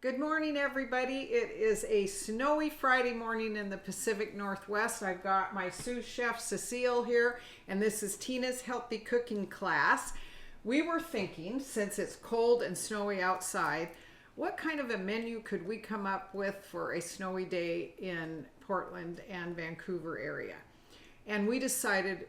Good morning, everybody. It is a snowy Friday morning in the Pacific Northwest. I've got my sous chef Cecile here, and this is Tina's Healthy Cooking class. We were thinking, since it's cold and snowy outside, what kind of a menu could we come up with for a snowy day in Portland and Vancouver area? And we decided,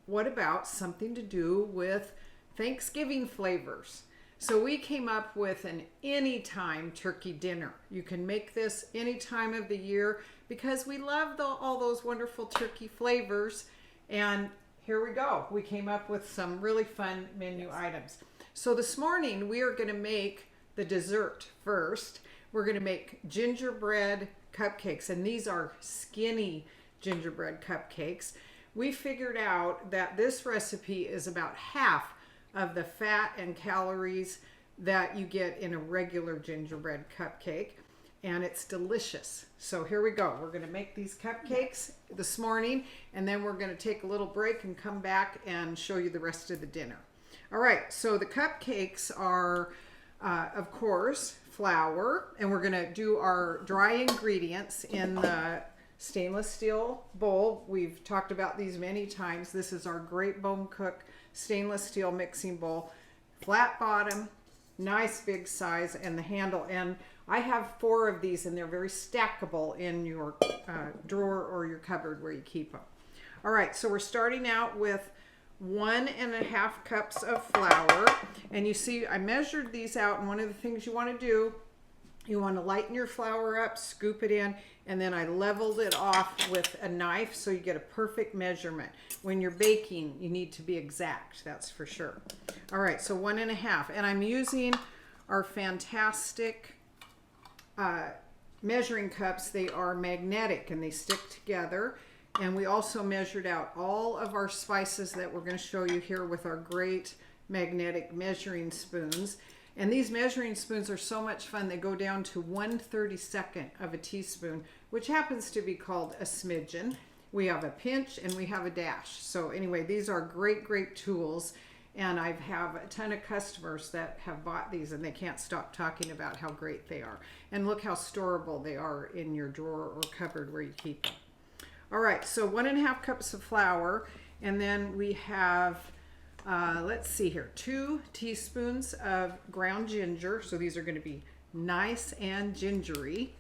what about something to do with Thanksgiving flavors? So we came up with an anytime turkey dinner. You can make this any time of the year because we love all those wonderful turkey flavors. And here we go. We came up with some really fun menu items. So this morning we are going to make the dessert first. We're going to make gingerbread cupcakes, and these are skinny gingerbread cupcakes. We figured out that this recipe is about half of the fat and calories that you get in a regular gingerbread cupcake, and it's delicious. So here we go. We're going to make these cupcakes this morning, and then we're going to take a little break and come back and show you the rest of the dinner. All right, so the cupcakes are, of course, flour, and we're going to do our dry ingredients in the stainless steel bowl. We've talked about these many times. This is our Great Bone Cook stainless steel mixing bowl, flat bottom, nice big size, and the handle. And I have 4 of these, and they're very stackable in your drawer or your cupboard where you keep them. All right, so we're starting out with 1.5 cups of flour, and you see I measured these out, and one of the things you want to do, you want to lighten your flour up, scoop it in, and then I leveled it off with a knife so you get a perfect measurement. When you're baking, you need to be exact, that's for sure. All right, so 1.5, and I'm using our fantastic measuring cups. They are magnetic and they stick together. And we also measured out all of our spices that we're going to show you here with our great magnetic measuring spoons. And these measuring spoons are so much fun. They go down to 1/32 of a teaspoon, which happens to be called a smidgen. We have a pinch and we have a dash. So anyway, these are great tools. And I have a ton of customers that have bought these, and they can't stop talking about how great they are. And look how storable they are in your drawer or cupboard where you keep them. All right, so 1.5 cups of flour. And then we have let's see here, 2 teaspoons of ground ginger. So these are going to be nice and gingery.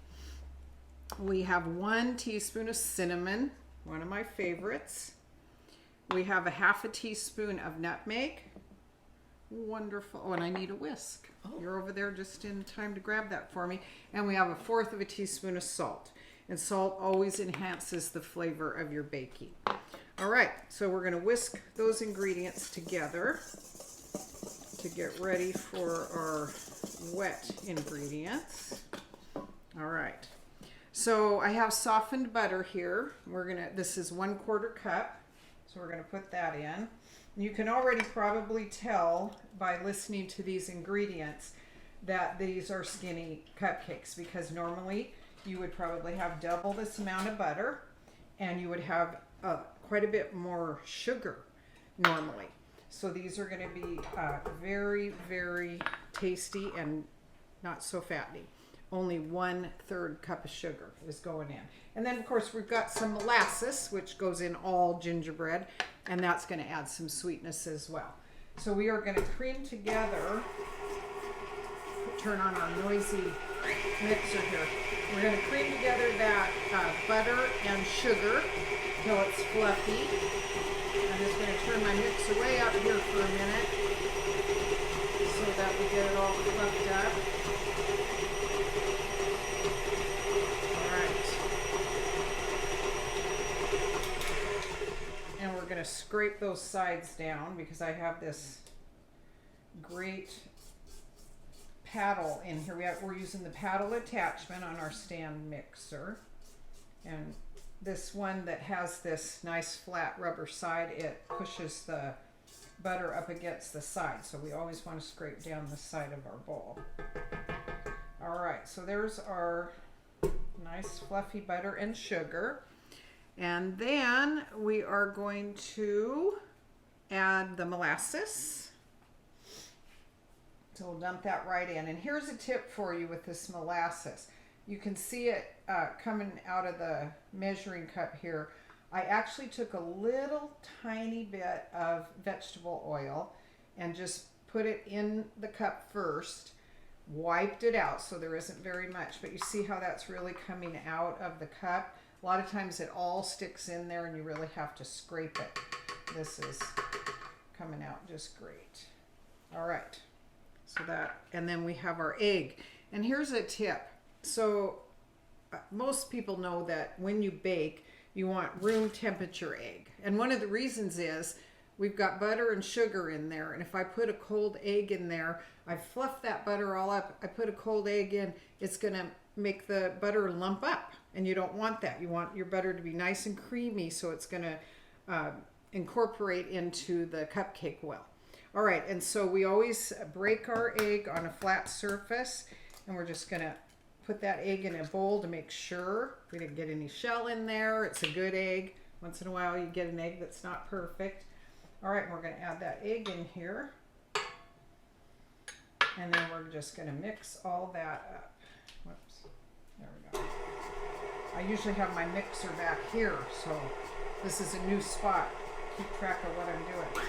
We have 1 teaspoon of cinnamon, one of my favorites. We have 1/2 teaspoon of nutmeg. Wonderful. Oh, and I need a whisk. Oh. You're over there just in time to grab that for me. And we have 1/4 teaspoon of salt. And salt always enhances the flavor of your baking. All right, so we're going to whisk those ingredients together to get ready for our wet ingredients. All right, so I have softened butter here. This is 1/4 cup, so we're going to put that in. You can already probably tell by listening to these ingredients that these are skinny cupcakes, because normally you would probably have double this amount of butter, and you would have quite a bit more sugar normally. So these are going to be very tasty and not so fattening. Only 1/3 cup of sugar is going in. And then of course we've got some molasses, which goes in all gingerbread, and that's going to add some sweetness as well. So we are going to cream together, turn on our noisy mixer here. We're going to cream together that butter and sugar until it's fluffy. I'm just going to turn my mixer way up here for a minute so that we get it all fluffed up. All right. And we're going to scrape those sides down because I have this great paddle in here. We're using the paddle attachment on our stand mixer, and this one that has this nice flat rubber side, it pushes the butter up against the side, so we always want to scrape down the side of our bowl. All right, so there's our nice fluffy butter and sugar, and then we are going to add the molasses. So we'll dump that right in. And here's a tip for you with this molasses. You can see it coming out of the measuring cup here. I actually took a little tiny bit of vegetable oil and just put it in the cup first, wiped it out so there isn't very much, but you see how that's really coming out of the cup. A lot of times it all sticks in there and you really have to scrape it. This is coming out just great. All right, so that, and then we have our egg. And here's a tip. So most people know that when you bake, you want room temperature egg. And one of the reasons is we've got butter and sugar in there. And if I put a cold egg in there, I fluff that butter all up. I put a cold egg in, it's gonna make the butter lump up. And you don't want that. You want your butter to be nice and creamy, so it's gonna incorporate into the cupcake well. All right, and so we always break our egg on a flat surface, and we're just gonna put that egg in a bowl to make sure we didn't get any shell in there. It's a good egg. Once in a while you get an egg that's not perfect. All right, we're gonna add that egg in here. And then we're just gonna mix all that up. Whoops, there we go. I usually have my mixer back here, so this is a new spot. Keep track of what I'm doing.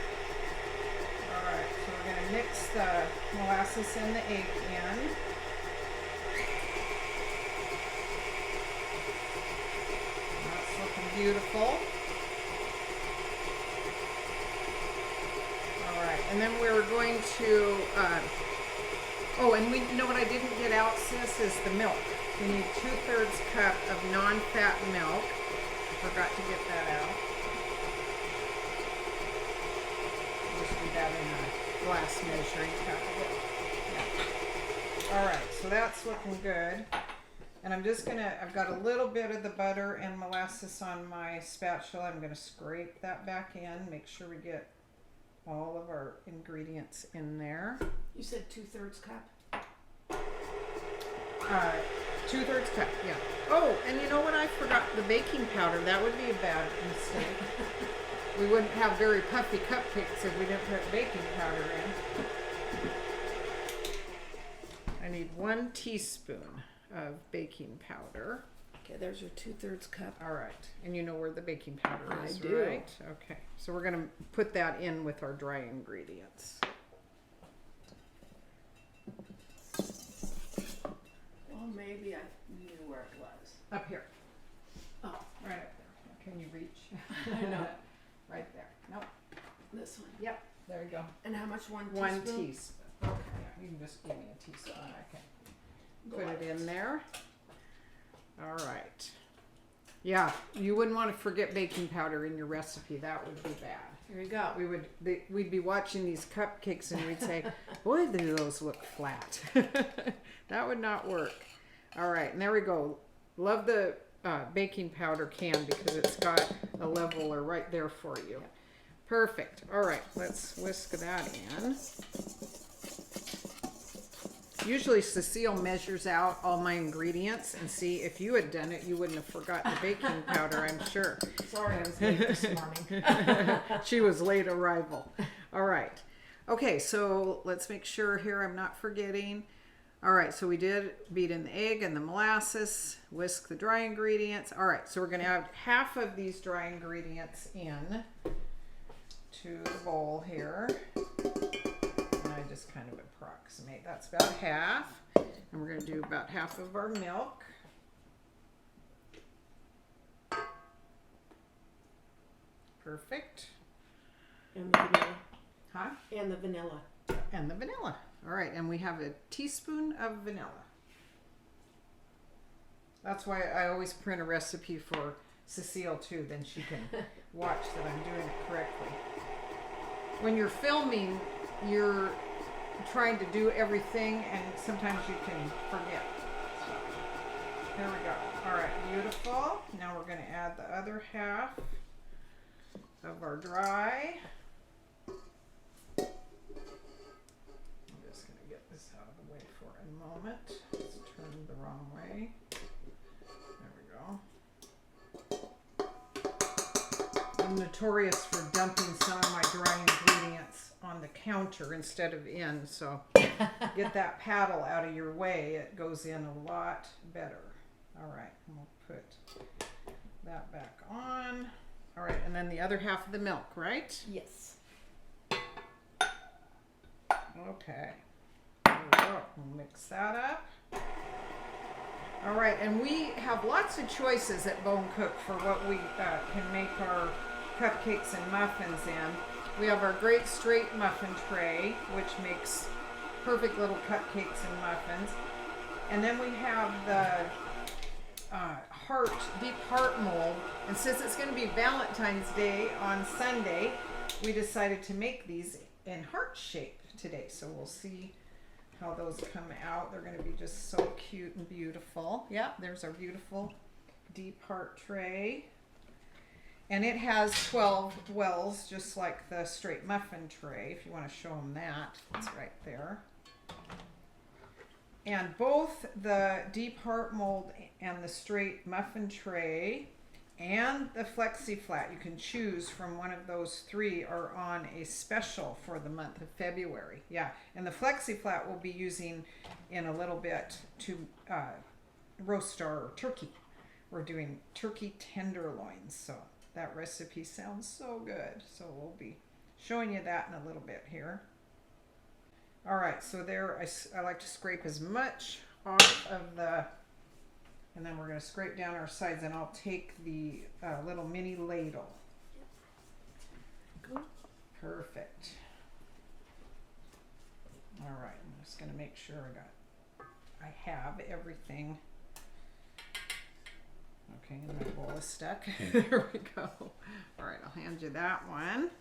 All right, so we're gonna mix the molasses and the egg in. Beautiful. All right, and then we're going to, oh, and we, you know what I didn't get out, sis, is the milk. We need 2/3 cup of non-fat milk. I forgot to get that out. Just do that in a glass measuring cup. Yeah. All right, so that's looking good. And I'm just gonna, I've got a little bit of the butter and molasses on my spatula. I'm gonna scrape that back in, make sure we get all of our ingredients in there. You said 2/3 cup? 2/3 cup, yeah. Oh, and you know what, I forgot the baking powder. That would be a bad mistake. We wouldn't have very puffy cupcakes if we didn't put baking powder in. I need 1 teaspoon of baking powder. Okay, there's your 2/3 cup. All right, and you know where the baking powder is, I do. right? Okay, so we're gonna put that in with our dry ingredients. Well, maybe I knew where it was. Up here, Oh, right up there. Can you reach? I know. Right there. Nope. This one. Yep. There you go. And how much? 1 1 teaspoon? teaspoon. Okay. Yeah, you can just give me a teaspoon. I can put it in there. All right. Yeah, you wouldn't want to forget baking powder in your recipe. That would be bad. Here you go. We'd be watching these cupcakes and we'd say, boy, do those look flat. That would not work. All right, and there we go. Love the baking powder can because it's got a leveler right there for you. Perfect. All right, let's whisk that in. Usually Cecile measures out all my ingredients, and see, if you had done it, you wouldn't have forgotten the baking powder, I'm sure. Sorry, I was late this morning. She was late arrival. All right. Okay, so let's make sure here I'm not forgetting. All right, so we did beat in the egg and the molasses, whisk the dry ingredients. All right, so we're gonna add half of these dry ingredients in to the bowl here. And I just kind of approximate. That's about half. And we're gonna do about half of our milk. Perfect. And the vanilla. Huh? And the vanilla. And the vanilla. All right, and we have a teaspoon of vanilla. That's why I always print a recipe for Cecile too, then she can watch that I'm doing it correctly. When you're filming, you're trying to do everything and sometimes you can forget. So, there we go. All right, beautiful. Now we're gonna add the other half of our dry. Moment. It's turned the wrong way. There we go. I'm notorious for dumping some of my dry ingredients on the counter instead of in. So get that paddle out of your way. It goes in a lot better. All right, and we'll put that back on. All right, and then the other half of the milk, right? Yes. Okay. There we go. We'll mix that up. All right, and we have lots of choices at Bone Cook for what we can make our cupcakes and muffins in. We have our great straight muffin tray, which makes perfect little cupcakes and muffins. And then we have the deep heart mold. And since it's going to be Valentine's Day on Sunday, we decided to make these in heart shape today. So we'll see how those come out. They're going to be just so cute and beautiful. Yep, there's our beautiful deep heart tray. And it has 12 wells, just like the straight muffin tray, if you want to show them that. It's right there. And both the deep heart mold and the straight muffin tray and the Flexi Flat, you can choose from one of those three, are on a special for the month of February. Yeah, and the Flexi Flat we'll be using in a little bit to roast our turkey. We're doing turkey tenderloins, so that recipe sounds so good. So we'll be showing you that in a little bit here. All right, so there, I like to scrape as much off of the, and then we're going to scrape down our sides, and I'll take the little mini ladle. Cool. Perfect. All right, I'm just going to make sure I have everything. Okay, and my bowl is stuck. There we go. All right, I'll hand you that one.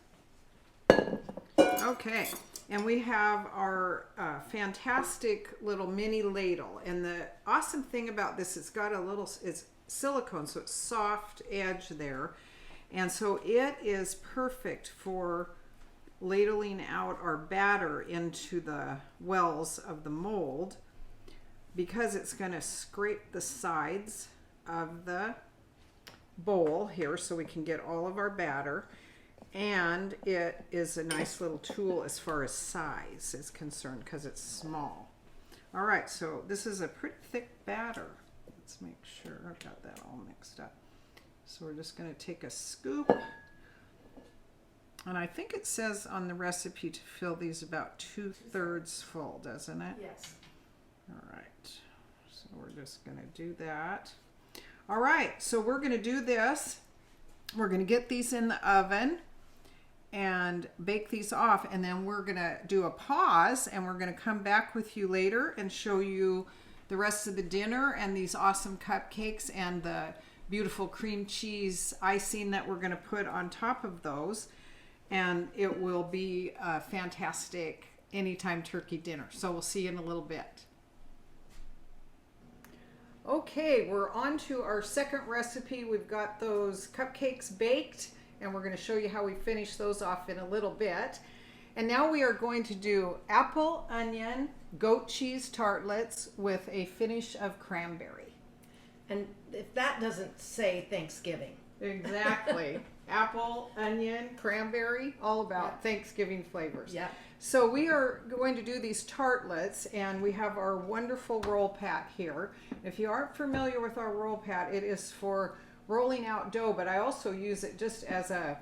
Okay, and we have our fantastic little mini ladle. And the awesome thing about this, it's got a little, it's silicone, so it's soft edge there. And so it is perfect for ladling out our batter into the wells of the mold, because it's going to scrape the sides of the bowl here so we can get all of our batter. And it is a nice little tool as far as size is concerned, because it's small. All right, so this is a pretty thick batter. Let's make sure I've got that all mixed up. So we're just going to take a scoop. And I think it says on the recipe to fill these about 2/3 full, doesn't it? Yes. All right, so we're just going to do that. All right, so we're going to do this. We're going to get these in the oven and bake these off, and then we're going to do a pause, and we're going to come back with you later and show you the rest of the dinner and these awesome cupcakes and the beautiful cream cheese icing that we're going to put on top of those. And it will be a fantastic anytime turkey dinner. So we'll see you in a little bit. Okay, we're on to our second recipe. We've got those cupcakes baked, and we're going to show you how we finish those off in a little bit. And now we are going to do apple, onion, goat cheese tartlets with a finish of cranberry. And if that doesn't say Thanksgiving. Exactly. Apple, onion, cranberry, all about Thanksgiving flavors. Yeah. So we are going to do these tartlets, and we have our wonderful roll pat here. If you aren't familiar with our roll pat, it is for rolling out dough, but I also use it just as a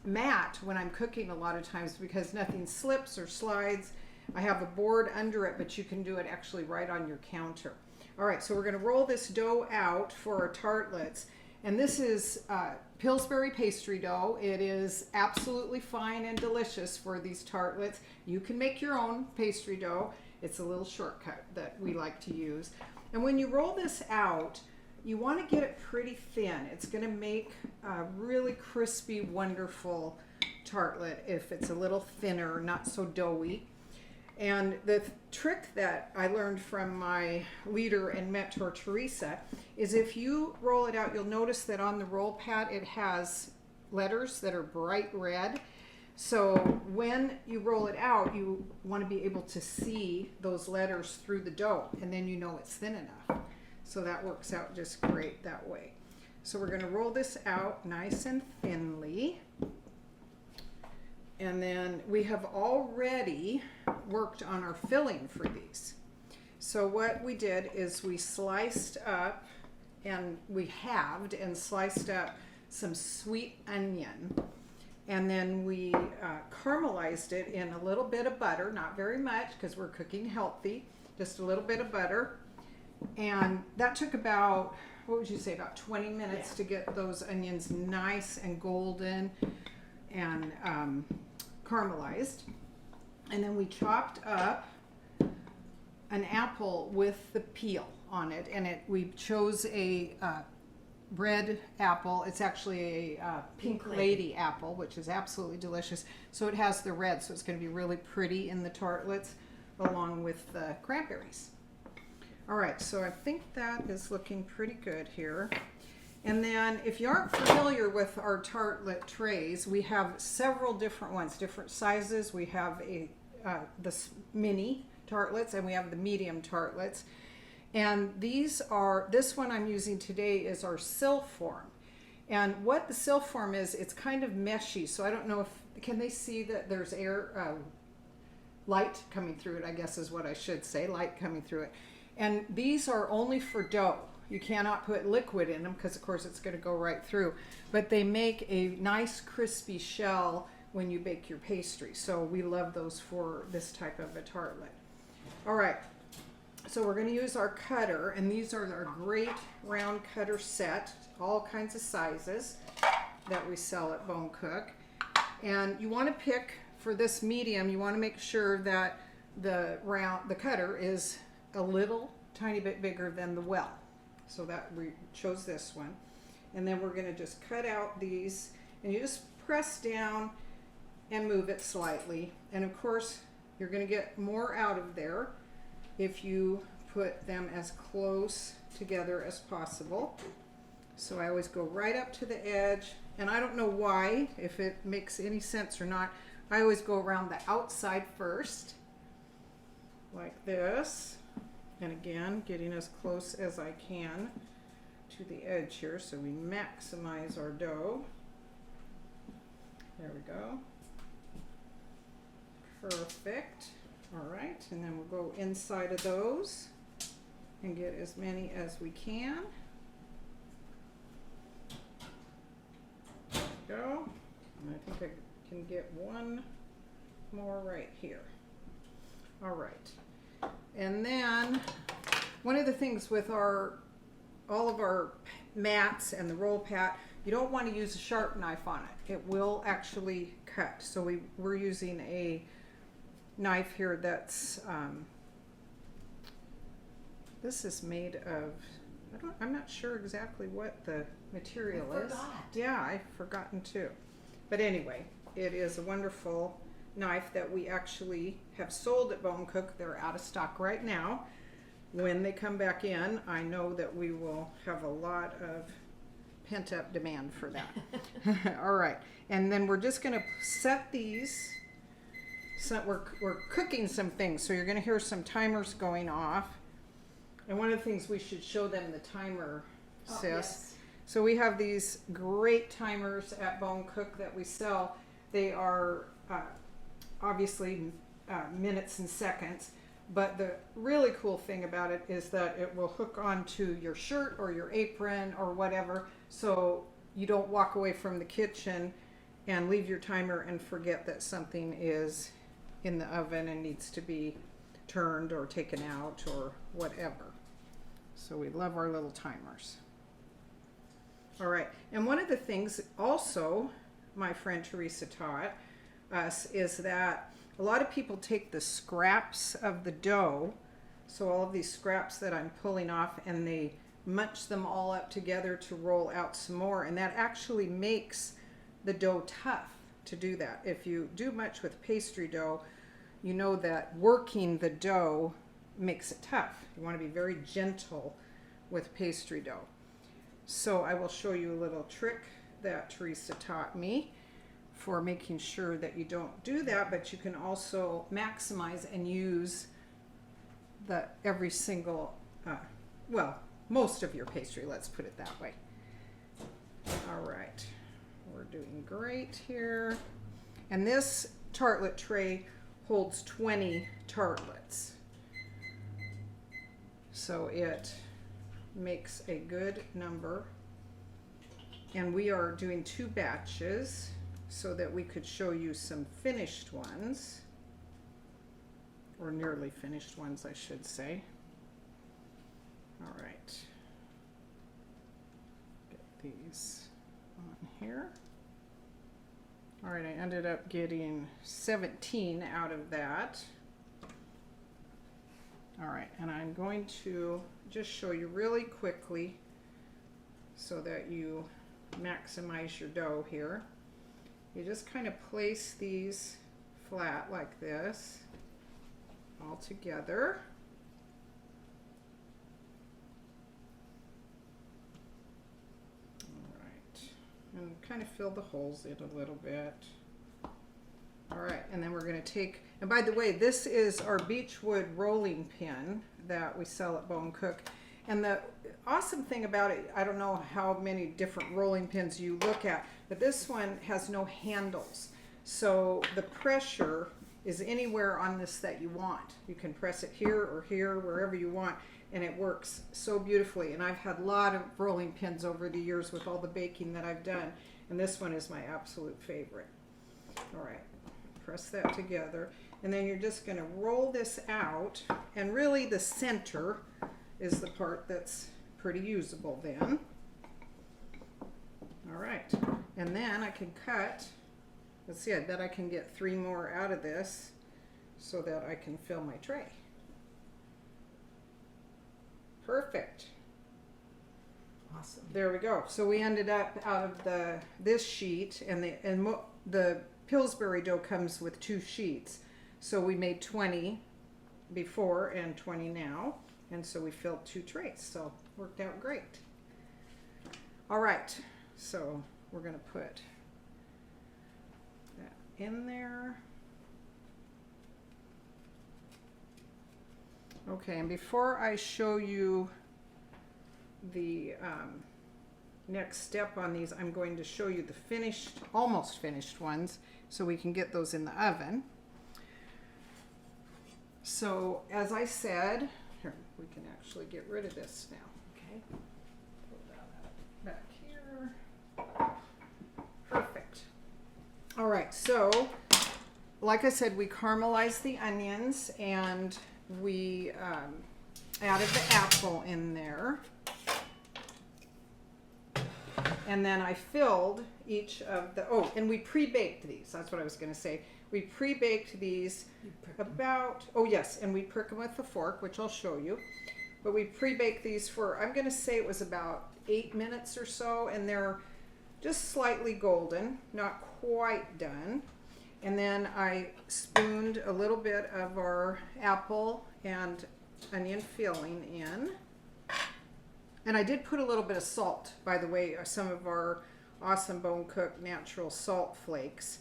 mat when I'm cooking a lot of times, because nothing slips or slides. I have a board under it, but you can do it actually right on your counter. All right, so we're going to roll this dough out for our tartlets. And this is Pillsbury pastry dough. It is absolutely fine and delicious for these tartlets. You can make your own pastry dough. It's a little shortcut that we like to use. And when you roll this out, you want to get it pretty thin. It's going to make a really crispy, wonderful tartlet if it's a little thinner, not so doughy. And the trick that I learned from my leader and mentor, Teresa, is if you roll it out, you'll notice that on the roll pad it has letters that are bright red. So when you roll it out, you want to be able to see those letters through the dough, and then you know it's thin enough. So that works out just great that way. So we're going to roll this out nice and thinly. And then we have already worked on our filling for these. So what we did is we sliced up and we halved and sliced up some sweet onion. And then we caramelized it in a little bit of butter, not very much because we're cooking healthy, just a little bit of butter. And that took about, what would you say, about 20 minutes to get those onions nice and golden and caramelized. And then we chopped up an apple with the peel on it, and we chose a red apple. It's actually a pink lady apple, which is absolutely delicious. So it has the red, so it's going to be really pretty in the tartlets along with the cranberries. All right, so I think that is looking pretty good here. And then if you aren't familiar with our tartlet trays, we have several different ones, different sizes. We have the mini tartlets and we have the medium tartlets. And this one I'm using today is our sill form. And what the sill form is, it's kind of meshy. So I don't know can they see that there's light coming through it, I guess is what I should say, light coming through it. And these are only for dough. You cannot put liquid in them because of course it's going to go right through. But they make a nice crispy shell when you bake your pastry. So we love those for this type of a tartlet. All right, so we're going to use our cutter, and these are our great round cutter set, all kinds of sizes that we sell at Bone Cook. And you want to pick, for this medium, you want to make sure that the cutter is a little tiny bit bigger than the well. So that we chose this one. And then we're going to just cut out these, and you just press down and move it slightly. And of course, you're going to get more out of there if you put them as close together as possible. So I always go right up to the edge, and I don't know why, if it makes any sense or not. I always go around the outside first, like this. And again, getting as close as I can to the edge here so we maximize our dough. There we go. Perfect. All right, and then we'll go inside of those and get as many as we can. There we go. And I think I can get one more right here. All right. And then one of the things with all of our mats and the roll pat, you don't want to use a sharp knife on it. It will actually cut. So we're using a knife here that's this is made of, I'm not sure exactly what the material is. Yeah, I've forgotten too. But anyway, it is a wonderful knife that we actually have sold at Bone Cook. They're out of stock right now. When they come back in, I know that we will have a lot of pent-up demand for that. All right, and then we're just going to set these. So we're cooking some things, so you're going to hear some timers going off. And one of the things we should show them the timer, sis. Yes. So we have these great timers at Bone Cook that we sell. They are obviously minutes and seconds, but the really cool thing about it is that it will hook onto your shirt or your apron or whatever, so you don't walk away from the kitchen and leave your timer and forget that something is in the oven and needs to be turned or taken out or whatever. So we love our little timers. All right, and one of the things also my friend Teresa taught us is that a lot of people take the scraps of the dough, so all of these scraps that I'm pulling off, and they munch them all up together to roll out some more, and that actually makes the dough tough to do that. If you do much with pastry dough, you know that working the dough makes it tough. You want to be very gentle with pastry dough. So I will show you a little trick that Teresa taught me for making sure that you don't do that, but you can also maximize and use every single, well, most of your pastry, let's put it that way. All right, we're doing great here. And this tartlet tray holds 20 tartlets. So it makes a good number. And we are doing 2 batches so that we could show you some finished ones, or nearly finished ones, I should say. All right. Get these on here. All right, I ended up getting 17 out of that. All right, and I'm going to just show you really quickly so that you maximize your dough here. You just kind of place these flat like this all together. All right, and kind of fill the holes in a little bit. All right, and then we're going to take, and by the way, this is our Beechwood rolling pin that we sell at Bone Cook. And the awesome thing about it, I don't know how many different rolling pins you look at, but this one has no handles. So the pressure is anywhere on this that you want. You can press it here or here, wherever you want, and it works so beautifully. And I've had a lot of rolling pins over the years with all the baking that I've done, and this one is my absolute favorite. All right. Press that together, and then you're just going to roll this out, and really the center is the part that's pretty usable then. All right, and then I can cut, let's see, I bet I can get 3 more out of this so that I can fill my tray. Perfect. Awesome. There we go. So we ended up out of this sheet, and the Pillsbury dough comes with 2 sheets. So we made 20 before and 20 now. And so we filled 2 trays. So worked out great. All right. So we're going to put that in there. Okay. And before I show you the next step on these, I'm going to show you the finished, almost finished ones, so we can get those in the oven. So as I said, here, we can actually get rid of this now. Okay, pull that back here. Perfect. All right, so like I said, we caramelized the onions and we added the apple in there. And then I filled each of the, oh, and we pre-baked these. That's what I was going to say. We pre-baked these about, oh yes, and we prick them with a fork, which I'll show you. But we pre-baked these for, I'm going to say it was about 8 minutes or so, and they're just slightly golden, not quite done. And then I spooned a little bit of our apple and onion filling in. And I did put a little bit of salt, by the way, some of our awesome Bone Cook natural salt flakes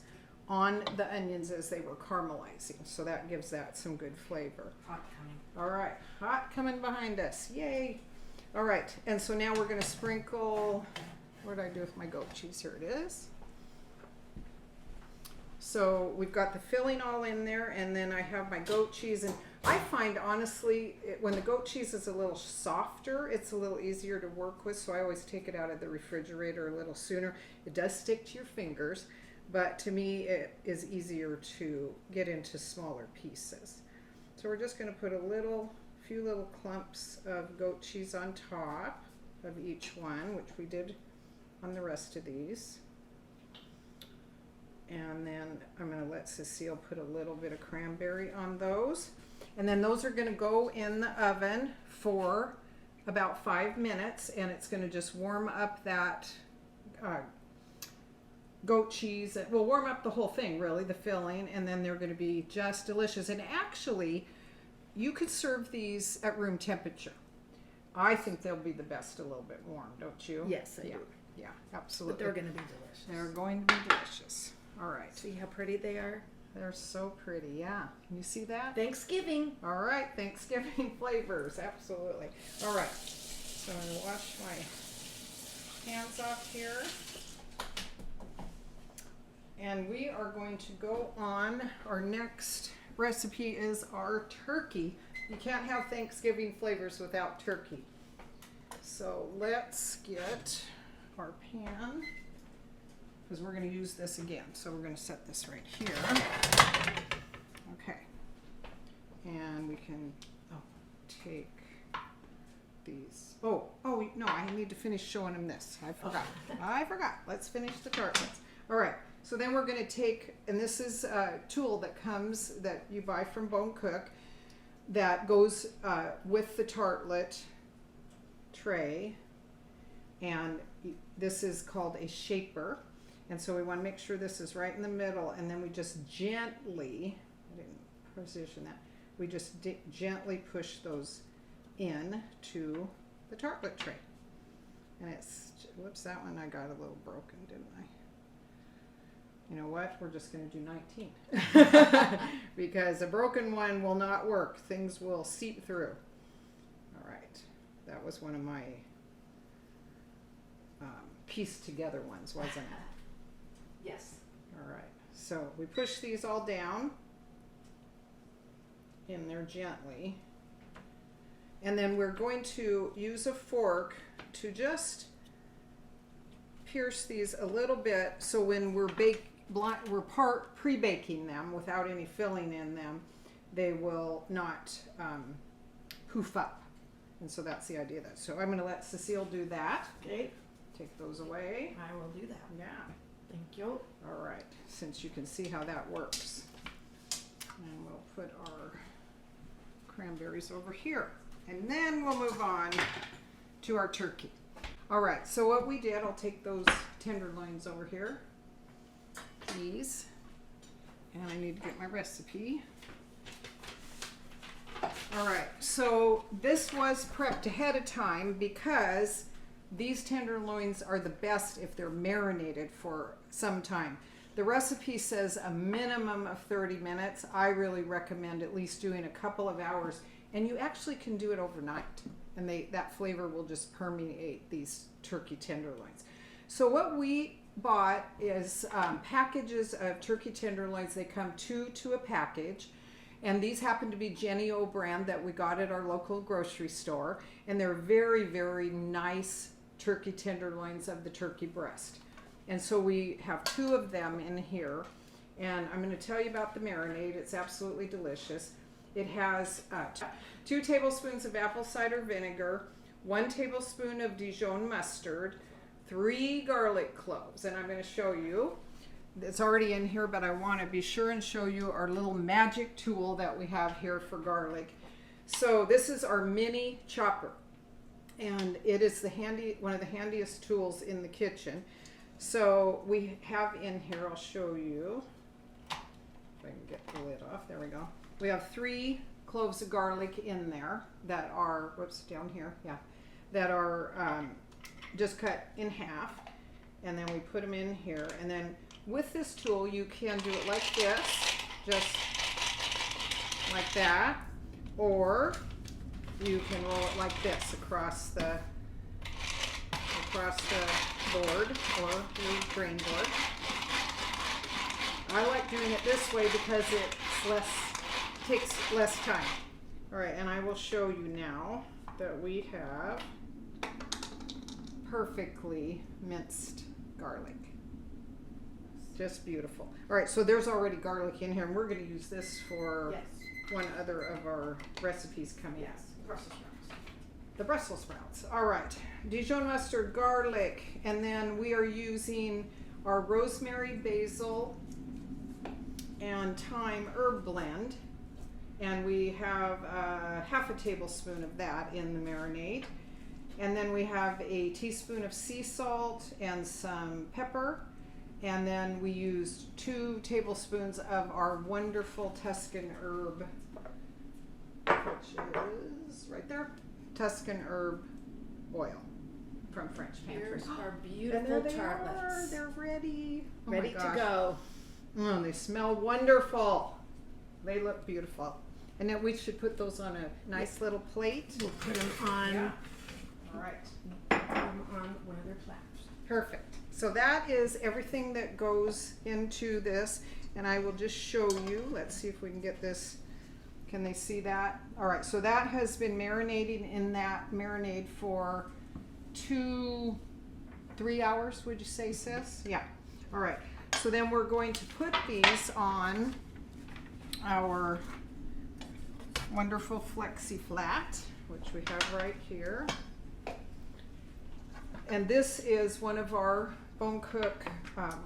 on the onions as they were caramelizing. So that gives that some good flavor. Hot coming. All right, hot coming behind us. Yay. All right, and so now we're going to sprinkle, what did I do with my goat cheese? Here it is. So we've got the filling all in there, and then I have my goat cheese. And I find, honestly, when the goat cheese is a little softer, it's a little easier to work with. So I always take it out of the refrigerator a little sooner. It does stick to your fingers, but to me, it is easier to get into smaller pieces. So we're just going to put a few little clumps of goat cheese on top of each one, which we did on the rest of these. And then I'm going to let Cecile put a little bit of cranberry on those. And then those are going to go in the oven for about 5 minutes. And it's going to just warm up that goat cheese. It will warm up the whole thing, really, the filling. And then they're going to be just delicious. And actually, you could serve these at room temperature. I think they'll be the best a little bit warm, don't you? Yes, I do. Yeah, absolutely. But they're going to be delicious. They're going to be delicious. All right. See how pretty they are? They're so pretty, yeah. Can you see that? Thanksgiving. All right, Thanksgiving flavors, absolutely. All right, so I'm going to wash my hands off here. And we are going to go on. Our next recipe is our turkey. You can't have Thanksgiving flavors without turkey. So let's get our pan, because we're going to use this again. So we're going to set this right here. Okay. And we can take these. Oh, no, I need to finish showing them this. I forgot. Let's finish the tartlets. All right. So then we're going to take, and this is a tool that comes, that you buy from Bone Cook, that goes with the tartlet tray. And this is called a shaper. And so we want to make sure this is right in the middle. And then we just gently, I didn't position that, we just gently push those in to the tartlet tray. And it's, whoops, that one I got a little broken, didn't I? You know what? We're just going to do 19. Because a broken one will not work. Things will seep through. All right. That was one of my pieced together ones, wasn't it? Yes. All right. So we push these all down in there gently. And then we're going to use a fork to just pierce these a little bit, so when we're pre-baking them without any filling in them, they will not hoof up. And so that's the idea of that. So I'm going to let Cecile do that. Okay. Take those away. I will do that. Yeah. Thank you. All right. Since you can see how that works. And we'll put our cranberries over here. And then we'll move on to our turkey. All right, so what we did, I'll take those tenderloins over here, please. And I need to get my recipe. All right, so this was prepped ahead of time because these tenderloins are the best if they're marinated for some time. The recipe says a minimum of 30 minutes. I really recommend at least doing a couple of hours, and you actually can do it overnight, and that flavor will just permeate these turkey tenderloins. So what we bought is packages of turkey tenderloins. They come two to a package, and these happen to be Jenny O brand that we got at our local grocery store, and they're very, very nice turkey tenderloins of the turkey breast. And so we have two of them in here, and I'm going to tell you about the marinade. It's absolutely delicious. It has 2 tablespoons of apple cider vinegar, 1 tablespoon of Dijon mustard, 3 garlic cloves, and I'm going to show you. It's already in here, but I want to be sure and show you our little magic tool that we have here for garlic. So this is our mini chopper, and it is one of the handiest tools in the kitchen. So we have in here, I'll show you, if I can get the lid off, there we go. We have 3 cloves of garlic in there that are, whoops, down here, yeah, that are just cut in half, and then we put them in here. And then with this tool, you can do it like this, just like that, or you can roll it like this across the board or your grain board. I like doing it this way because it takes less time. All right, and I will show you now that we have perfectly minced garlic. Just beautiful. All right, so there's already garlic in here, and we're going to use this for one other of our recipes coming up. Brussels sprouts. The Brussels sprouts. All right, Dijon mustard, garlic, and then we are using our rosemary, basil, and thyme herb blend. And we have half a tablespoon of that in the marinade. And then we have a teaspoon of sea salt and some pepper. And then we used 2 tablespoons of our wonderful Tuscan herb, which is right there, Tuscan herb oil from French Pantry. Here's our And beautiful there they are. tartlets. They're ready. Oh Ready my to gosh. go. Oh, they smell wonderful. They look beautiful. And then we should put those on a nice little plate. We'll put them on, Yeah. All right. on one of their platters. Perfect. So that is everything that goes into this, and I will just show you. Let's see if we can get this. Can they see that? All right, so that has been marinating in that marinade for 2-3 hours, would you say, sis? Yeah. All right, so then we're going to put these on our wonderful Flexi Flat, which we have right here. And this is one of our Bone Cook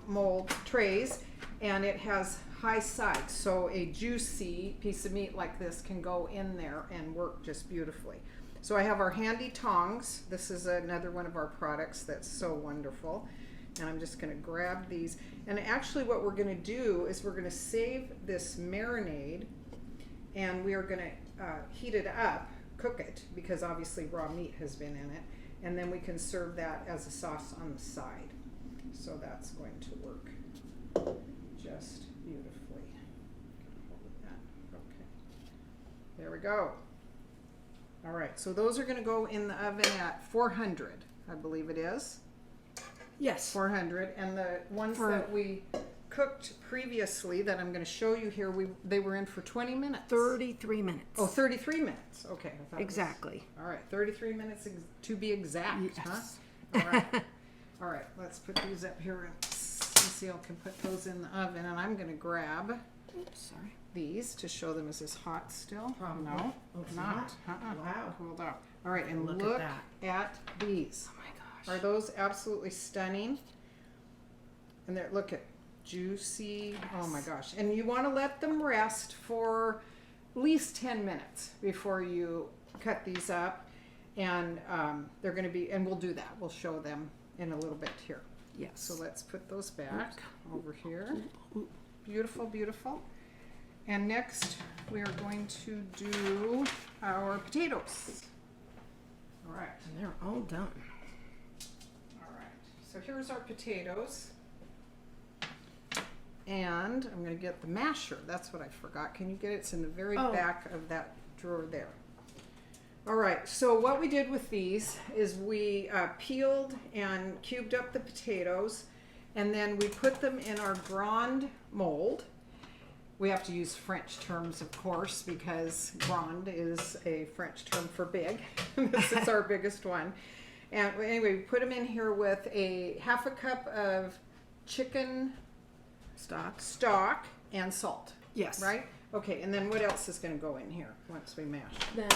mold trays, and it has high sides, so a juicy piece of meat like this can go in there and work just beautifully. So I have our handy tongs. This is another one of our products that's so wonderful. And I'm just gonna grab these. And actually what we're gonna do is we're gonna save this marinade, and we are gonna heat it up, cook it, because obviously raw meat has been in it. And then we can serve that as a sauce on the side. So that's going to work just beautifully. Hold that. Okay. There we go. All right, so those are gonna go in the oven at 400, I believe it is. Yes. 400, and the ones that we cooked previously that I'm going to show you here, they were in for 20 minutes. 33 minutes. Oh, 33 minutes. Okay. I thought Exactly. All right, 33 minutes to be exact, Yes. huh? All right. All right, let's put these up here, and Cecile can put those in the oven, and I'm going to grab Oops, sorry. these to show them. Is this hot still? Probably. No, Oh, it's not. not? Wow. Hold up. All right, and Look look at at these. Oh my gosh. Are those absolutely stunning? And they're, look at, juicy. Oh my gosh. And you want to let them rest for at least 10 minutes before you cut these up. And they're going to be, and we'll do that. We'll show them in a little bit here. Yes. So let's put those back over here. Beautiful, beautiful. And next we are going to do our potatoes. All right. And they're all done. All right, so here's our potatoes. And I'm gonna get the masher. That's what I forgot. Can you get it? It's in the very back of that drawer there. All right, so what we did with these is we peeled and cubed up the potatoes, and then we put them in our grande mold. We have to use French terms, of course, because grande is a French term for big. This is our biggest one. And anyway, we put them in here with a half a cup of chicken stock and salt. Yes. Right? Okay, and then what else is going to go in here once we mash? Then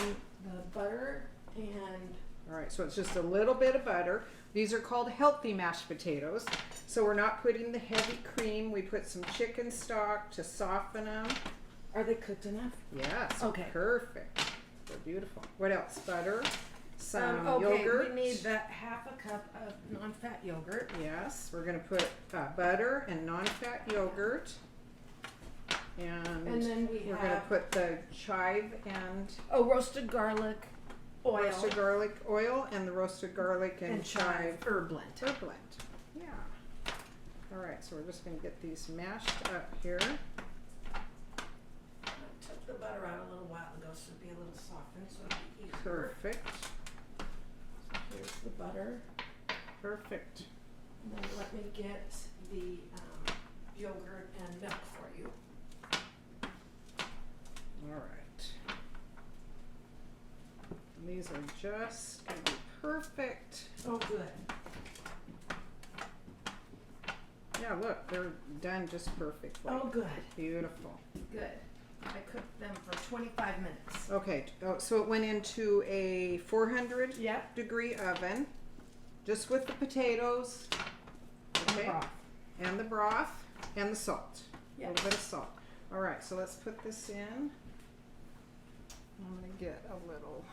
the butter and... All right, so it's just a little bit of butter. These are called healthy mashed potatoes. So we're not putting the heavy cream. We put some chicken stock to soften them. Are they cooked enough? Yes. Okay. Perfect. They're beautiful. What else? Butter. Some okay, yogurt. we need that half a cup of non-fat yogurt. Yes, we're going to put butter and non-fat yogurt. And then we're going to put the chive and roasted garlic oil. roasted garlic oil and the roasted garlic and chive herb blend. herb blend. Yeah. All right, so we're just going to get these mashed up here. I took the butter out a little while ago so it'd be a little softened so it'd be easier. Perfect. So here's the butter. Perfect. And then let me get the yogurt and milk for you. All right. And these are just going to be perfect. Oh, good. Yeah, look, they're done just perfectly. Oh, good. Beautiful. Good. I cooked them for 25 minutes. Okay, so it went into a 400 Yep. degree oven, just with the potatoes, okay, and the broth, and the salt. Yep. A little bit of salt. All right, so let's put this in. I'm gonna get a little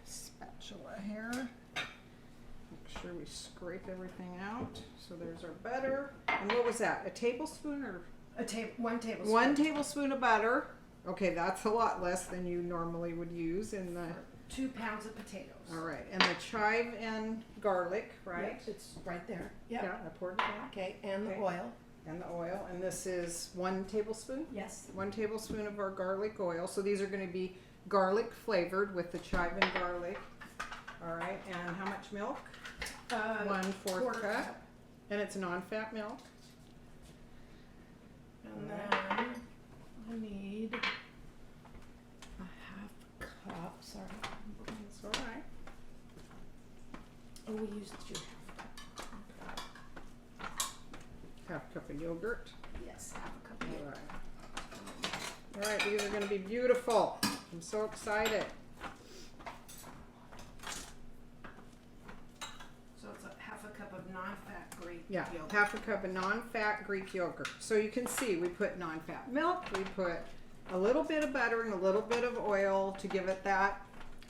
spatula here. Make sure we scrape everything out. So there's our butter. And what was that? A tablespoon or? 1 tablespoon. 1 tablespoon of butter. Okay, that's a lot less than you normally would use in the. 2 pounds of potatoes. All right, and the chive and garlic, right? Yep, it's right there. Yep. Yeah, I poured it in. Okay, and Okay. the oil. And the oil, and this is 1 tablespoon. Yes. 1 tablespoon of our garlic oil. So these are going to be garlic flavored with the chive and garlic. All right, and how much milk? 1/4 quarter cup. And it's non-fat milk. And then I need a half cup. Sorry. That's all right. Oh, we used your half cup. Half cup of yogurt. Yes, half a cup. All right. All right, these are going to be beautiful. I'm so excited. So it's a half a cup of non-fat Greek Yeah, yogurt. half a cup of non-fat Greek yogurt. So you can see we put non-fat milk, we put a little bit of butter and a little bit of oil to give it that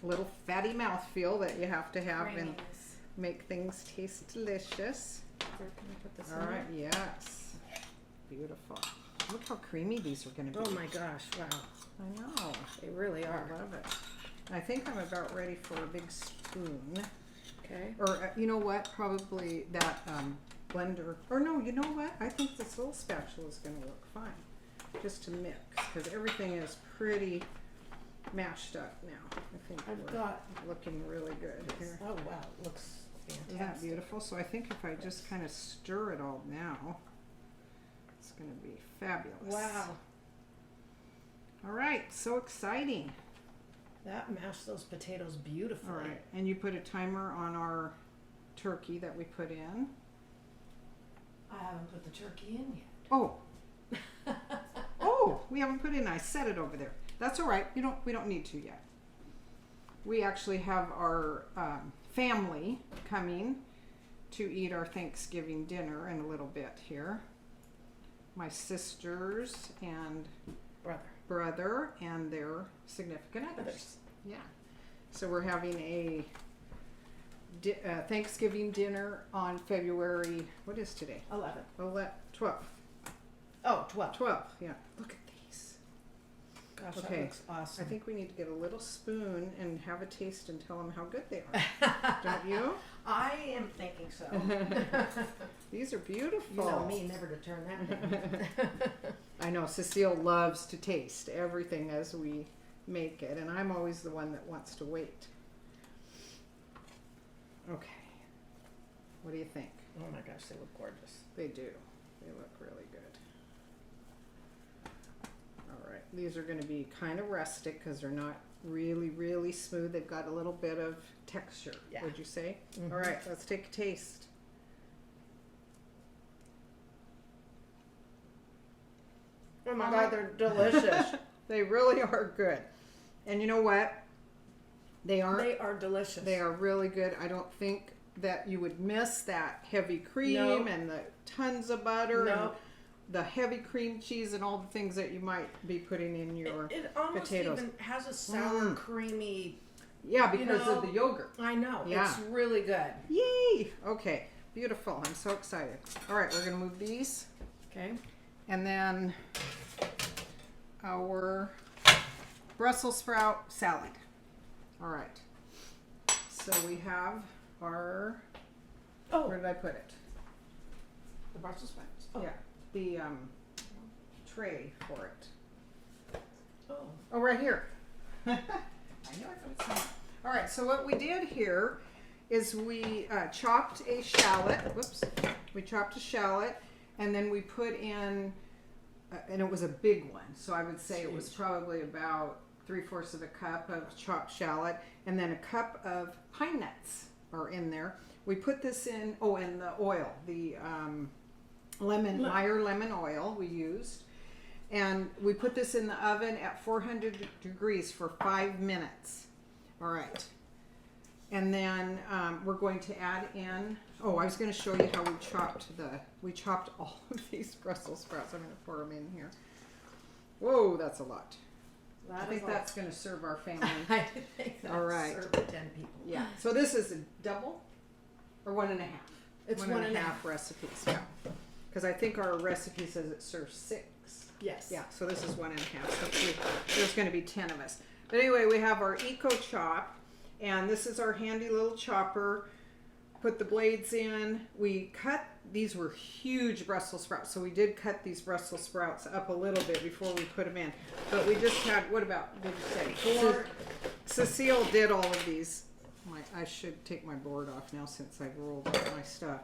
little fatty mouthfeel that you have to have and Creaminess. make things taste delicious. Can I put this All in right, yes. Beautiful. Look how creamy these are going to there? be. Oh my gosh! Wow, I know. they really I are. love it. I think I'm about ready for a big spoon. Okay. Or, you know what? Probably that blender. Or no, you know what? I think this little spatula is going to work fine. Just to mix. Because everything is pretty mashed up now. I think I've we're got. looking really good here. Oh wow, it looks Isn't that fantastic. beautiful? So I think if I just kind of stir it all now, it's going to be fabulous. Wow, All right. So exciting. that mashed those potatoes beautifully. All right. And you put a timer on our turkey that we put in. I haven't put the turkey in yet. Oh. Oh, we haven't put it in. I set it over there. That's all right. We don't need to yet. We actually have our family coming to eat our Thanksgiving dinner in a little bit here. My sisters and brother and their significant others. Yeah. So we're having a Thanksgiving dinner on February, what is today? 11. 12th. Oh, 12. 12th, yeah. Look at these. Gosh, Okay. that looks awesome. I think we need to get a little spoon and have a taste and tell them how good they are. Don't you? I am thinking so. These are beautiful. You know me, never to turn that down. I know Cecile loves to taste everything as we make it, and I'm always the one that wants to wait. Okay. What do you think? Oh my gosh, they look gorgeous. They do. They look really good. All right. These are going to be kind of rustic because they're not really, really smooth. They've got a little bit of texture, Yeah. would you say? Mhm. All right. Let's take a taste. Oh my God, they're delicious. They really are good. And you know what? They aren't. They are delicious. They are really good. I don't think that you would miss that heavy cream No. and the tons of butter and No. the heavy cream cheese and all the things that you might be putting in your It almost potatoes. even has a sour, Mm. creamy. yeah, because know, of the yogurt. I know. Yeah. It's really good. Yay! Okay, beautiful. I'm so excited. All right, we're gonna move these, Okay. and then our Brussels sprout salad. All right. So we have our. Oh, Where did I put it? the Brussels sprouts. Oh. Yeah, the tray for it. Oh. Oh, right here. I know I put it somewhere. All right, so what we did here is we chopped a shallot. Whoops. We chopped a shallot, and then we put in, and it was a big one. So I would say it was Huge. probably about 3/4 of a cup of chopped shallot, and then a cup of pine nuts are in there. We put this in. Oh, and the oil, the Meyer lemon oil we used. And we put this in the oven at 400 degrees for 5 minutes. All right. And then we're going to add in, oh, I was going to show you how we chopped all of these Brussels sprouts. I'm going to pour them in here. Whoa, that's a lot. I think that's going to serve our family. I think that's All right. served to 10 people. Yeah. So this is a double or 1.5? It's one and a half recipes. Yeah. Because I think our recipe says it serves 6. Yes. Yeah, so this is 1.5. So there's going to be 10 of us. But anyway, we have our Eco Chop, and this is our handy little chopper. Put the blades in. We cut, these were huge Brussels sprouts, so we did cut these Brussels sprouts up a little bit before we put them in. But we just had, what about, did you say? 4. Cecile did all of these. I should take my board off now since I've rolled up my stuff.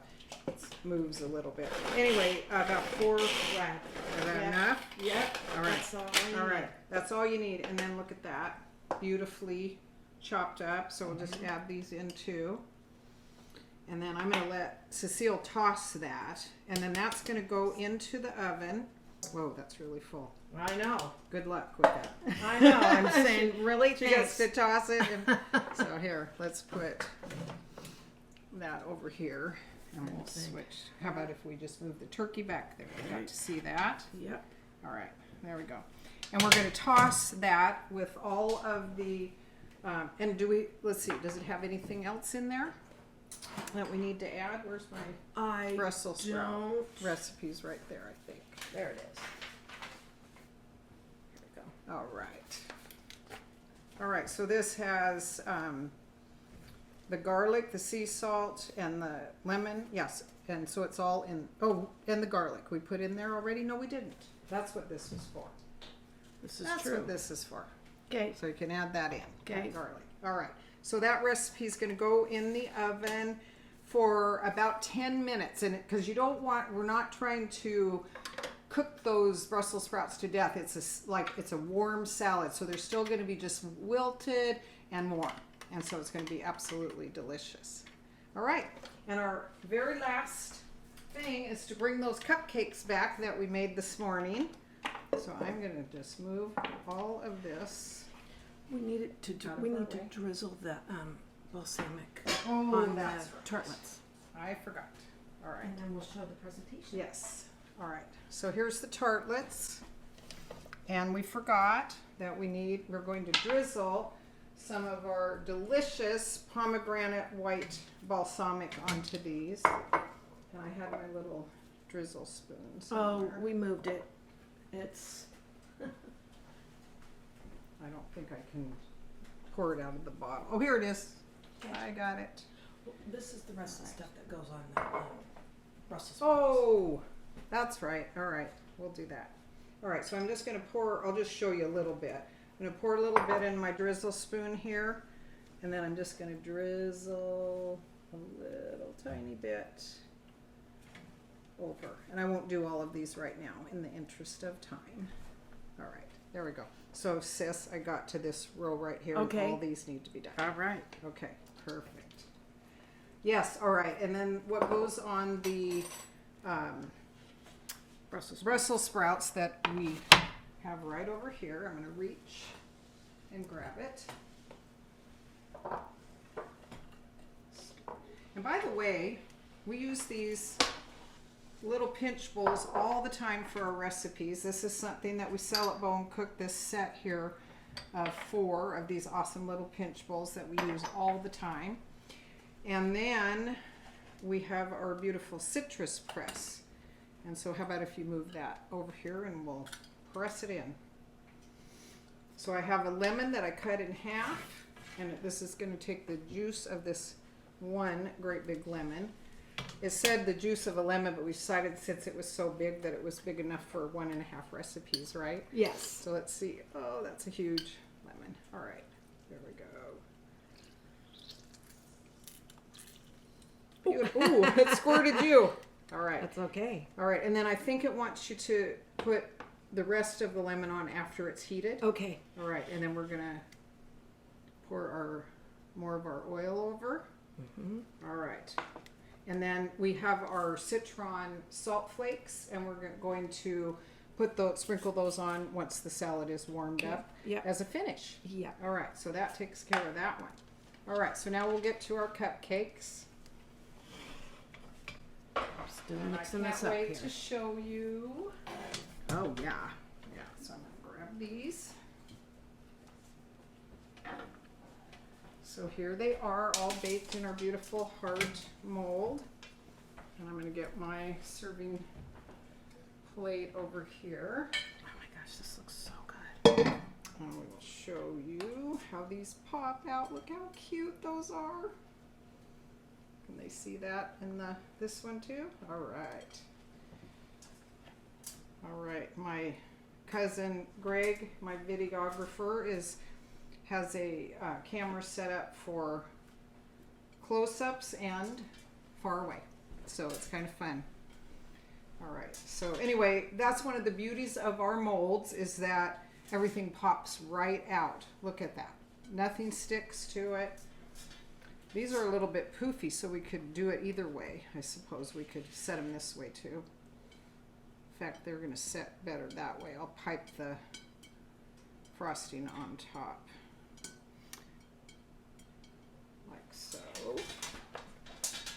It moves a little bit. Anyway, about 4. Is Right. that Yep. enough? Yep. All right. That's all I All need. right. That's all you need. And then look at that. Beautifully chopped up. So we'll just add these in too. And then I'm going to let Cecile toss that. And then that's going to go into the oven. Whoa, that's really full. I know. Good luck with that. I know. I'm saying really She gets thanks. to toss it. And so here, let's put that over here. And we'll switch. How about if we just move the turkey back there? We got to see that. Yep. All right, there we go. And we're going to toss that with all of the, and let's see, does it have anything else in there that we need to add? Where's my I Brussels sprout don't. recipes? Right there, I think. There it is. Here we go. All right. All right, so this has the garlic, the sea salt, and the lemon. Yes, and so it's all in, and the garlic we put in there already? No, we didn't. That's what this is for. This is That's true. what this is for. Okay. So you can add that in. Okay. That garlic. All right. So that recipe is going to go in the oven for about 10 minutes. And because we're not trying to cook those Brussels sprouts to death. It's a warm salad. So they're still going to be just wilted and warm. And so it's going to be absolutely delicious. All right. And our very last thing is to bring those cupcakes back that we made this morning. So I'm going to just move all of this. We need it to. Out of We our need to way. drizzle the balsamic Oh, on the that's right. tartlets, I forgot. All right. and then we'll show the presentation. Yes. All right. So here's the tartlets. And we forgot that we're going to drizzle some of our delicious pomegranate white balsamic onto these. And I had my little drizzle spoon Oh, somewhere. we moved it. It's. I don't think I can pour it out of the bottle. Oh, here it is. Okay. I got it. This is the rest of the stuff that goes on the Brussels sprouts. Oh, that's right. All right, we'll do that. All right, so I'm just going to I'll just show you a little bit. I'm going to pour a little bit in my drizzle spoon here, and then I'm just going to drizzle a little tiny bit over. And I won't do all of these right now in the interest of time. All right, there we go. So, sis, I got to this row right here. Okay. And all these need to be done. All right. Okay, perfect. Yes, all right. And then what goes on the Brussels sprouts that we have right over here. I'm going to reach and grab it. And by the way, we use these little pinch bowls all the time for our recipes. This is something that we sell at Bone Cook, this set here of 4 of these awesome little pinch bowls that we use all the time. And then we have our beautiful citrus press. And so how about if you move that over here and we'll press it in. So I have a lemon that I cut in half, and this is going to take the juice of this one great big lemon. It said the juice of a lemon, but we decided since it was so big that it was big enough for 1.5 recipes, right? Yes. So let's see. Oh, that's a huge lemon. All right, there we go. Beautiful. Ooh, it squirted you. All right. That's okay. All right, and then I think it wants you to put the rest of the lemon on after it's heated. Okay. All right, and then we're gonna pour more of our oil over. Mm-hmm. All right, and then we have our citron salt flakes, and we're going to sprinkle those on once the salad is warmed up Yep. as a finish. Yeah. All right, so that takes care of that one. All right, so now we'll get to our cupcakes. Still And mixing I this can't up wait here. to show you. Oh yeah. Yeah, so I'm gonna grab these. So here they are, all baked in our beautiful heart mold. And I'm gonna get my serving plate over here. Oh my gosh, this looks so good. And we will show you how these pop out. Look how cute those are. Can they see that in this one too? All right. All right, my cousin Greg, my videographer, has a camera set up for close-ups and far away. So it's kind of fun. All right, so anyway, that's one of the beauties of our molds is that everything pops right out. Look at that. Nothing sticks to it. These are a little bit poofy, so we could do it either way. I suppose we could set them this way too. In fact, they're going to set better that way. I'll pipe the frosting on top. Like so.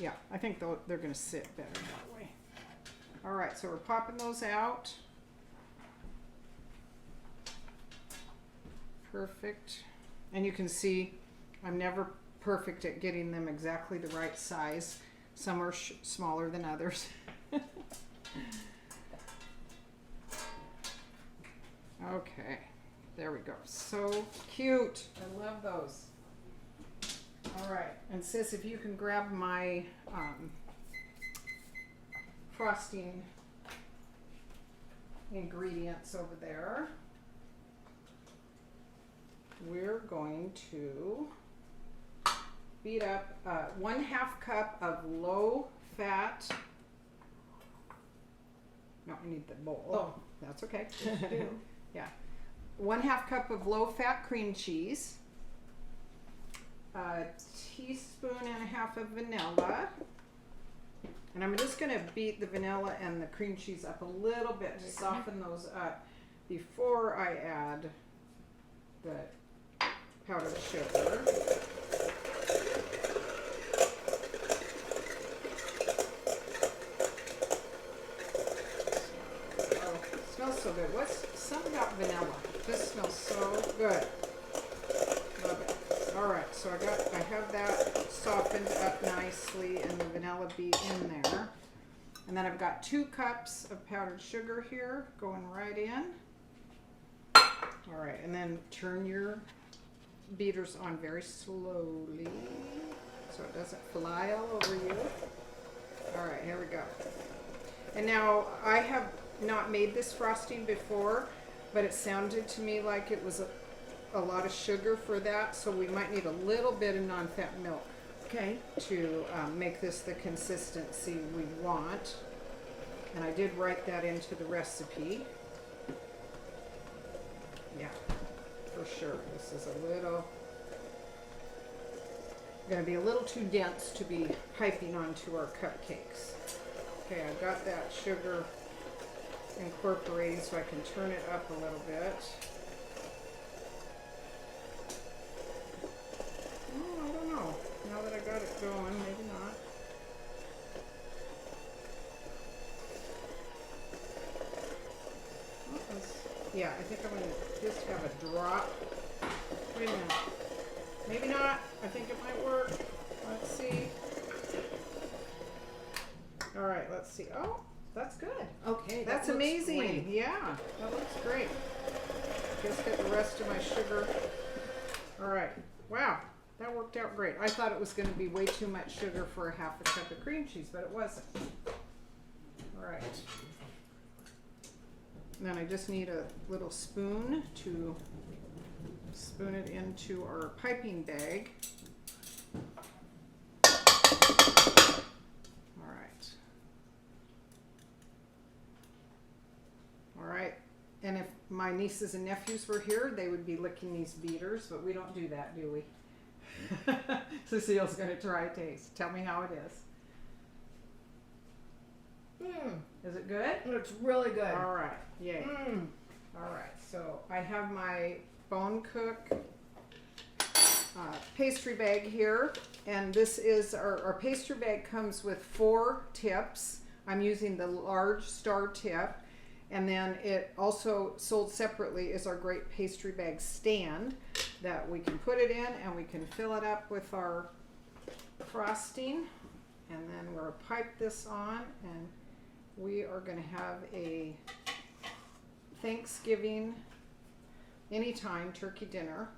Yeah, I think they're going to sit better that way. All right, so we're popping those out. Perfect. And you can see I'm never perfect at getting them exactly the right size. Some are smaller than others. Okay, there we go. So cute. I love those. All right, and sis, if you can grab my frosting ingredients over there. We're going to beat up 1/2 cup of low fat. No, I need the bowl. Oh. That's okay. Do. Yeah. 1/2 cup of low fat cream cheese. A teaspoon and a half of vanilla. And I'm just going to beat the vanilla and the cream cheese up a little bit to soften those up before I add the powdered sugar. Oh, it smells so good. What's something about vanilla? This smells so good. Love it. All right, so I have that softened up nicely and the vanilla beat in there. And then I've got 2 cups of powdered sugar here going right in. All right, and then turn your beaters on very slowly so it doesn't fly all over you. All right, here we go. And now I have not made this frosting before, but it sounded to me like it was a lot of sugar for that, so we might need a little bit of non-fat milk. Okay. To make this the consistency we want. And I did write that into the recipe. Yeah, for sure. This is going to be a little too dense to be piping onto our cupcakes. Okay, I've got that sugar incorporating so I can turn it up a little bit. Oh, I don't know. Now that I got it going, maybe not. Yeah, I think I'm going to just have a drop. Wait a minute. Maybe not. I think it might work. Let's see. All right, let's see. Oh, that's good. Okay. That's that looks amazing. great. Yeah, that looks great. Just get the rest of my sugar. All right. Wow, that worked out great. I thought it was going to be way too much sugar for 1/2 cup of cream cheese, but it wasn't. All right. And then I just need a little spoon to spoon it into our piping bag. All right. All right. And if my nieces and nephews were here, they would be licking these beaters, but we don't do that, do we? Cecile's going to try a taste. Tell me how it is. Is it good? It's really good. All right. Yay. All right. So I have my Bone Cook pastry bag here, and this is our pastry bag comes with 4 tips. I'm using the large star tip, and then it also sold separately is our great pastry bag stand that we can put it in and we can fill it up with our frosting, and then we'll pipe this on, and we are going to have a Thanksgiving anytime turkey dinner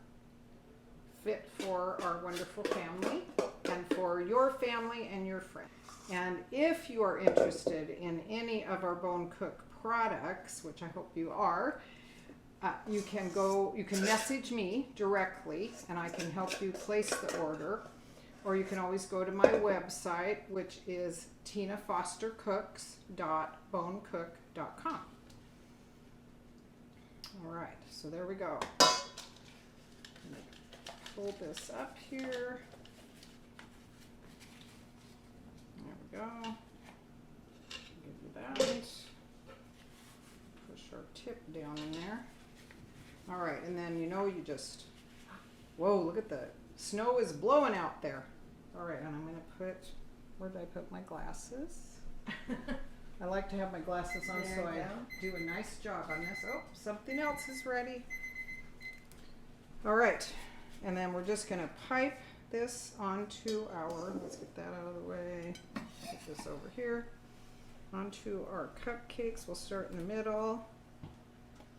fit for our wonderful family and for your family and your friends. And if you are interested in any of our Bone Cook products, which I hope you are, you can message me directly and I can help you place the order. or you can always go to my website, which is tinafostercooks.bonecook.com. All right, so there we go. I'm gonna pull this up here. There we go. Give you that. Push our tip down in there. All right, and then you just, whoa, look at the snow is blowing out there. All right, and I'm gonna put, where did I put my glasses? I like to have my glasses on There so you I go. do a nice job on this. Oh, something else is ready. All right, and then we're just gonna pipe this onto our, let's get that out of the way. Get this over here. Onto our cupcakes. We'll start in the middle.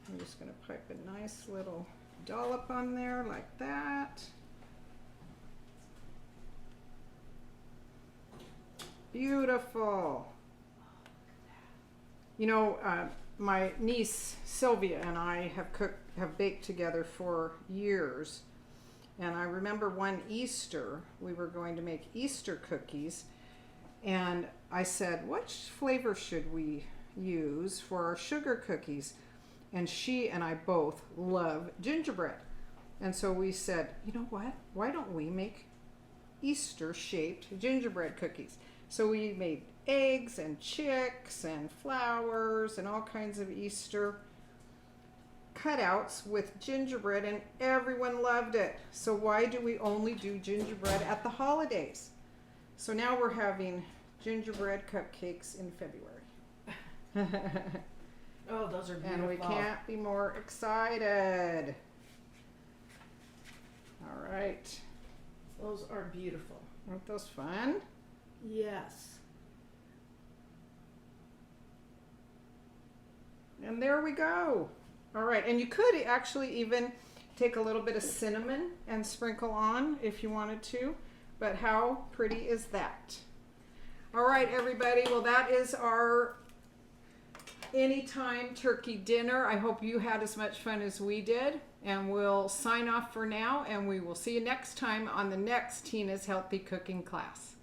I'm just gonna pipe a nice little dollop on there like that. Beautiful. You know, my niece Sylvia and I have baked together for years, and I remember one Easter we were going to make Easter cookies, and I said, which flavor should we use for our sugar cookies? And she and I both love gingerbread, and so we said, you know what? Why don't we make Easter shaped gingerbread cookies? So we made eggs and chicks and flowers and all kinds of Easter cutouts with gingerbread, and everyone loved it. So why do we only do gingerbread at the holidays? So now we're having gingerbread cupcakes in February. Oh, those are beautiful. And we can't be more excited. All right. Those are beautiful. Aren't those fun? Yes. And there we go. All right, and you could actually even take a little bit of cinnamon and sprinkle on if you wanted to, but how pretty is that? All right, everybody, well, that is our anytime turkey dinner. I hope you had as much fun as we did, and we'll sign off for now, and we will see you next time on the next Tina's Healthy Cooking class.